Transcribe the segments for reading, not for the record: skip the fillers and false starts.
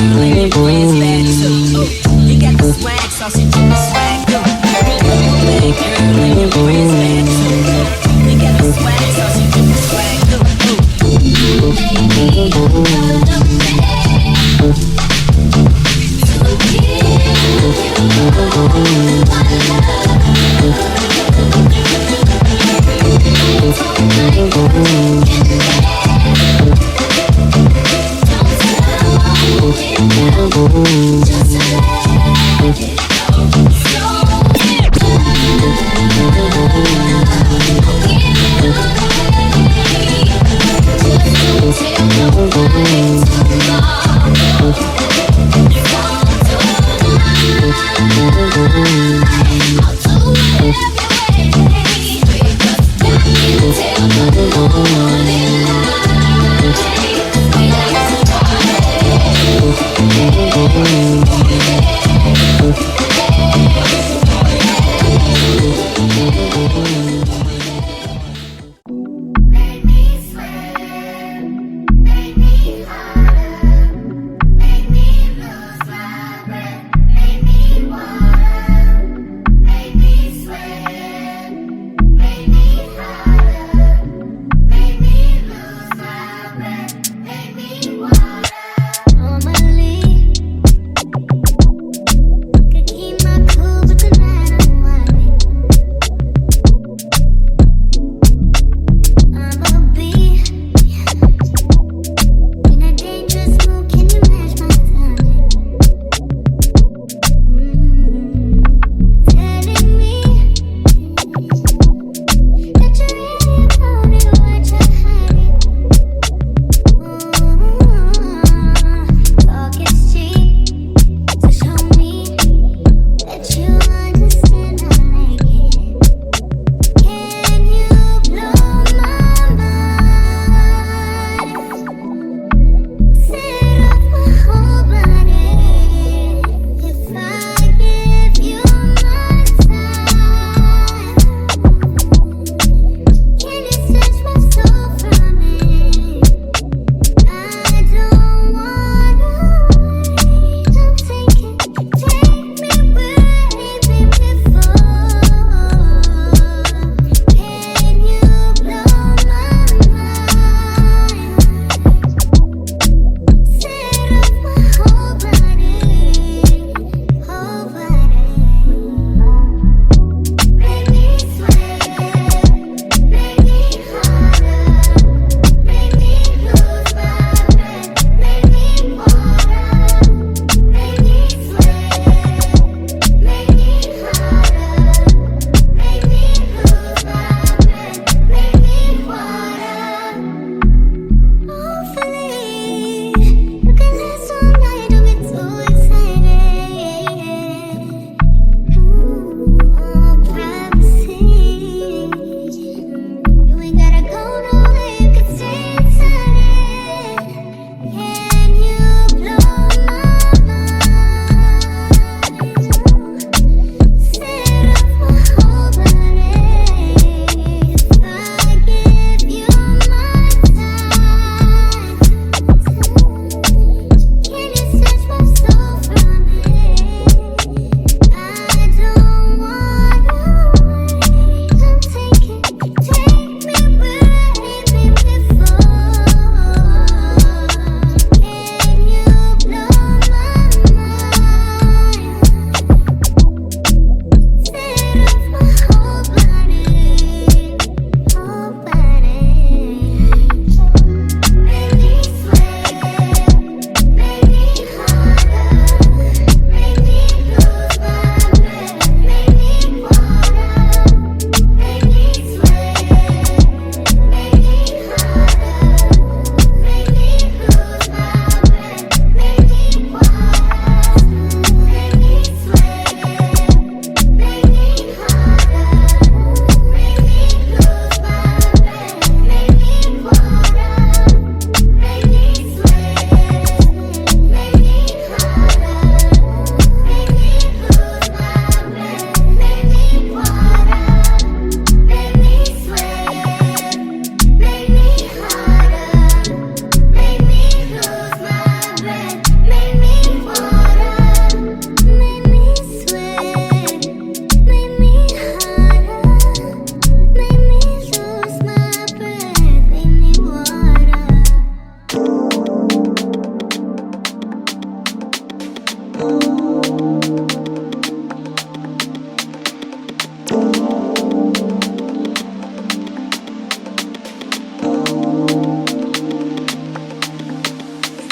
girl and your friends bad too. You got the swag, so she do the swag too. Bad girl and your friends bad too. You got the swag, so she do the swag too. Baby, you're the man. Just let it go.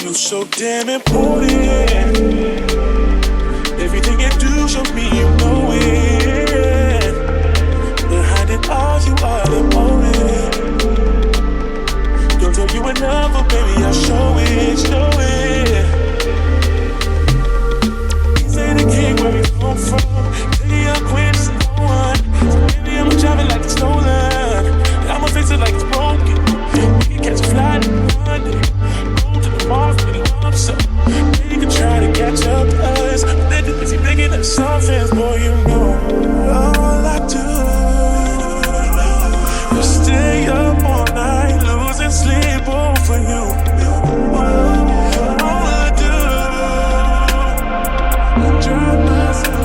You so damn important. Everything you do show me you know it. Behind it all, you are the moment. Don't tell you enough, but baby, I'll show it, show it. Say the king where we come from. Say I'm queen, just no one. So baby, I'ma drive it like it's stolen. I'ma fix it like it's broken. We can catch a flight in London. Go to the mall for the lump sum. Maybe you can try to catch up to us. But then if you're making up something, boy, you know all I do is stay up all night, losing sleep over you. All I do is drive myself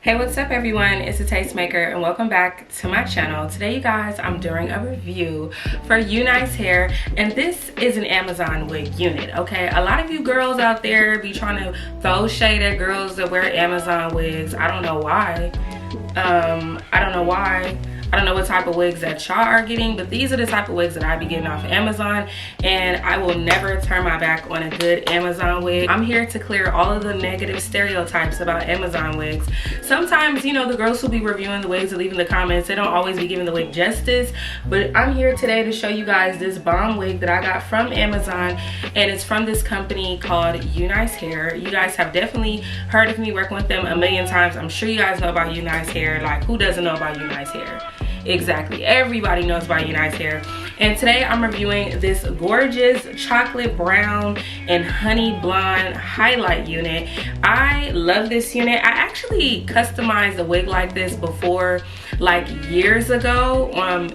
Hey, what's up everyone, it's a Tastemaker and welcome back to my channel. Today you guys, I'm doing a review for Unice hair, and this is an Amazon wig unit. Okay, a lot of you girls out there be trying to throw shade at girls that wear Amazon wigs. I don't know why. I don't know what type of wigs that y'all are getting, but these are the type of wigs that I be getting off of Amazon, and I will never turn my back on a good Amazon wig. I'm here to clear all of the negative stereotypes about Amazon wigs. Sometimes, you know, the girls who be reviewing the wigs or leaving the comments, they don't always be giving the wig justice, but I'm here today to show you guys this bomb wig that I got from Amazon, and it's from this company called Unice Hair. You guys have definitely heard of me working with them a million times. I'm sure you guys know about Unice Hair. Like, who doesn't know about Unice Hair? Exactly, everybody knows about Unice Hair. And today I'm reviewing this gorgeous chocolate brown and honey blonde highlight unit. I love this unit. I actually customized a wig like this before, like years ago,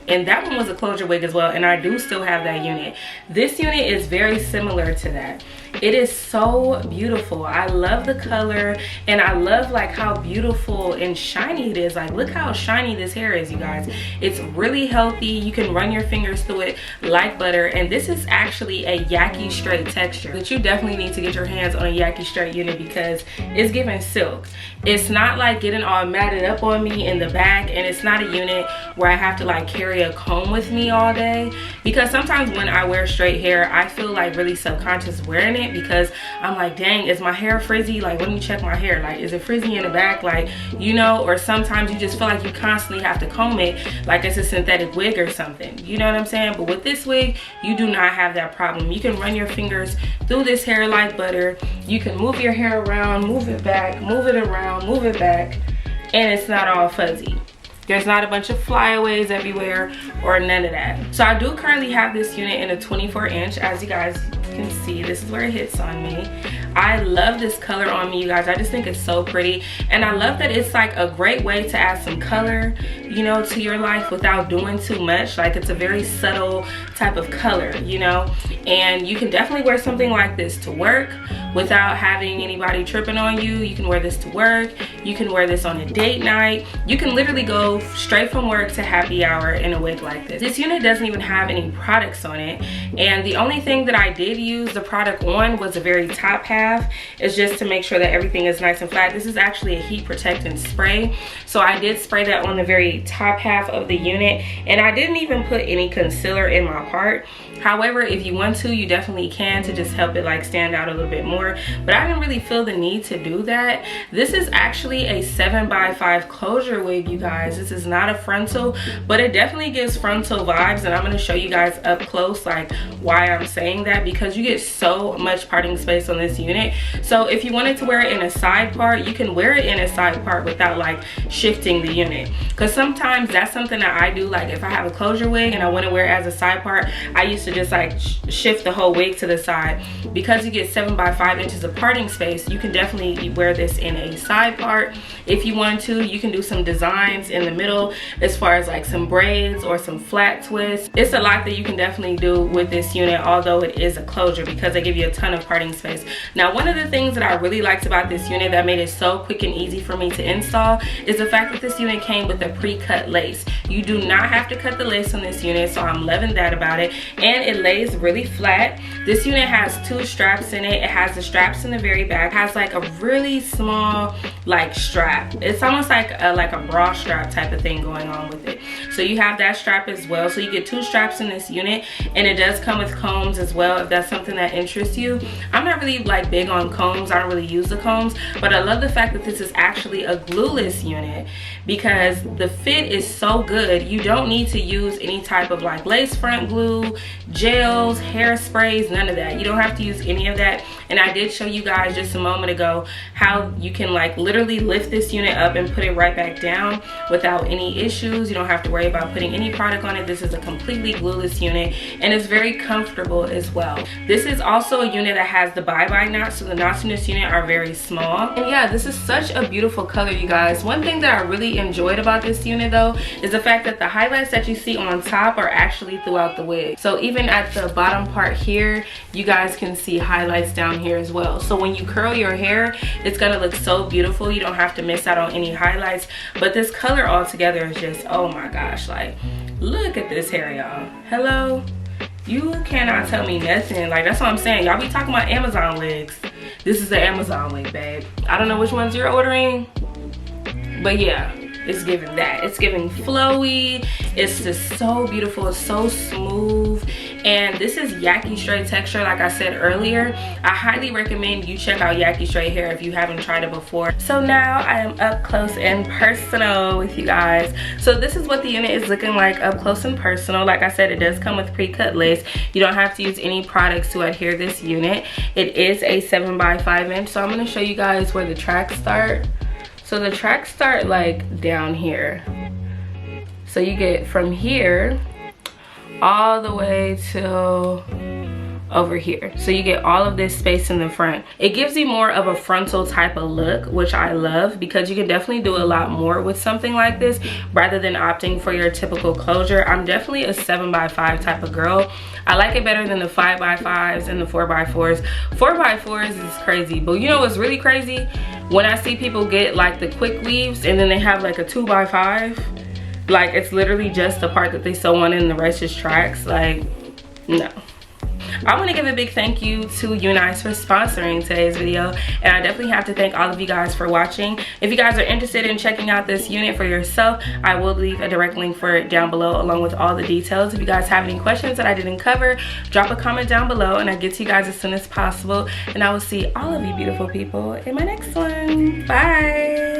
and that one was a closure wig as well, and I do still have that unit. This unit is very similar to that. It is so beautiful. I love the color, and I love like how beautiful and shiny it is. Like, look how shiny this hair is, you guys. It's really healthy. You can run your fingers through it like butter, and this is actually a yaki straight texture. But you definitely need to get your hands on a yaki straight unit because it's giving silk. It's not like getting all matted up on me in the back, and it's not a unit where I have to like carry a comb with me all day, because sometimes when I wear straight hair, I feel like really subconscious wearing it because I'm like, dang, is my hair frizzy? Like, let me check my hair. Like, is it frizzy in the back? Like, you know, or sometimes you just feel like you constantly have to comb it like it's a synthetic wig or something. You know what I'm saying? But with this wig, you do not have that problem. You can run your fingers through this hair like butter. You can move your hair around, move it back, move it around, move it back, and it's not all fuzzy. There's not a bunch of flyaways everywhere or none of that. So I do currently have this unit in a 24-inch. As you guys can see, this is where it hits on me. I love this color on me, you guys. I just think it's so pretty, and I love that it's like a great way to add some color, you know, to your life without doing too much. Like, it's a very subtle type of color, you know, and you can definitely wear something like this to work without having anybody tripping on you. You can wear this to work. You can wear this on a date night. You can literally go straight from work to happy hour in a wig like this. This unit doesn't even have any products on it, and the only thing that I did use the product on was the very top half. It's just to make sure that everything is nice and flat. This is actually a heat protectant spray, so I did spray that on the very top half of the unit, and I didn't even put any concealer in my part. However, if you want to, you definitely can, to just help it like stand out a little bit more, but I didn't really feel the need to do that. This is actually a 7x5 closure wig, you guys. This is not a frontal, but it definitely gives frontal vibes, and I'm going to show you guys up close like why I'm saying that, because you get so much parting space on this unit. So if you wanted to wear it in a side part, you can wear it in a side part without like shifting the unit, because sometimes that's something that I do. Like if I have a closure wig and I want to wear it as a side part, I used to just like shift the whole wig to the side. Because you get 7x5 inches of parting space, you can definitely wear this in a side part. If you want to, you can do some designs in the middle as far as like some braids or some flat twists. It's a lot that you can definitely do with this unit, although it is a closure, because they give you a ton of parting space. Now, one of the things that I really liked about this unit that made it so quick and easy for me to install is the fact that this unit came with a pre-cut lace. You do not have to cut the lace on this unit, so I'm loving that about it. And it lays really flat. This unit has 2 straps in it. It has the straps in the very back. It has like a really small like strap. It's almost like a bra strap type of thing going on with it. So you have that strap as well. So you get 2 straps in this unit, and it does come with combs as well if that's something that interests you. I'm not really like big on combs. I don't really use the combs, but I love the fact that this is actually a glueless unit, because the fit is so good. You don't need to use any type of like lace front glue, gels, hairsprays, none of that. You don't have to use any of that. And I did show you guys just a moment ago how you can like literally lift this unit up and put it right back down without any issues. You don't have to worry about putting any product on it. This is a completely glueless unit, and it's very comfortable as well. This is also a unit that has the bye-bye knots, so the knots in this unit are very small. And yeah, this is such a beautiful color, you guys. One thing that I really enjoyed about this unit though is the fact that the highlights that you see on top are actually throughout the wig. So even at the bottom part here, you guys can see highlights down here as well. So when you curl your hair, it's gonna look so beautiful. You don't have to miss out on any highlights. But this color altogether is just, oh my gosh, like look at this hair, y'all. Hello, you cannot tell me nothing. Like, that's what I'm saying. Y'all be talking about Amazon wigs. This is the Amazon wig, babe. I don't know which ones you're ordering, but yeah, it's giving that. It's giving flowy. It's just so beautiful. It's so smooth. And this is Yaki straight texture, like I said earlier. I highly recommend you check out Yaki straight hair if you haven't tried it before. So now I am up close and personal with you guys. So this is what the unit is looking like up close and personal. Like I said, it does come with pre-cut lace. You don't have to use any products to adhere this unit. It is a 7x5 inch. So I'm going to show you guys where the tracks start. So the tracks start like down here. So you get from here all the way till over here. So you get all of this space in the front. It gives you more of a frontal type of look, which I love, because you can definitely do a lot more with something like this rather than opting for your typical closure. I'm definitely a 7x5 type of girl. I like it better than the 5x5s and the 4x4s. 4x4s is crazy, but you know what's really crazy? When I see people get like the quick weaves and then they have like a 2x5, like it's literally just the part that they sew on and the rest is tracks. Like, no. I want to give a big thank you to Unice for sponsoring today's video, and I definitely have to thank all of you guys for watching. If you guys are interested in checking out this unit for yourself, I will leave a direct link for it down below along with all the details. If you guys have any questions that I didn't cover, drop a comment down below and I'll get to you guys as soon as possible, and I will see all of you beautiful people in my next one. Bye.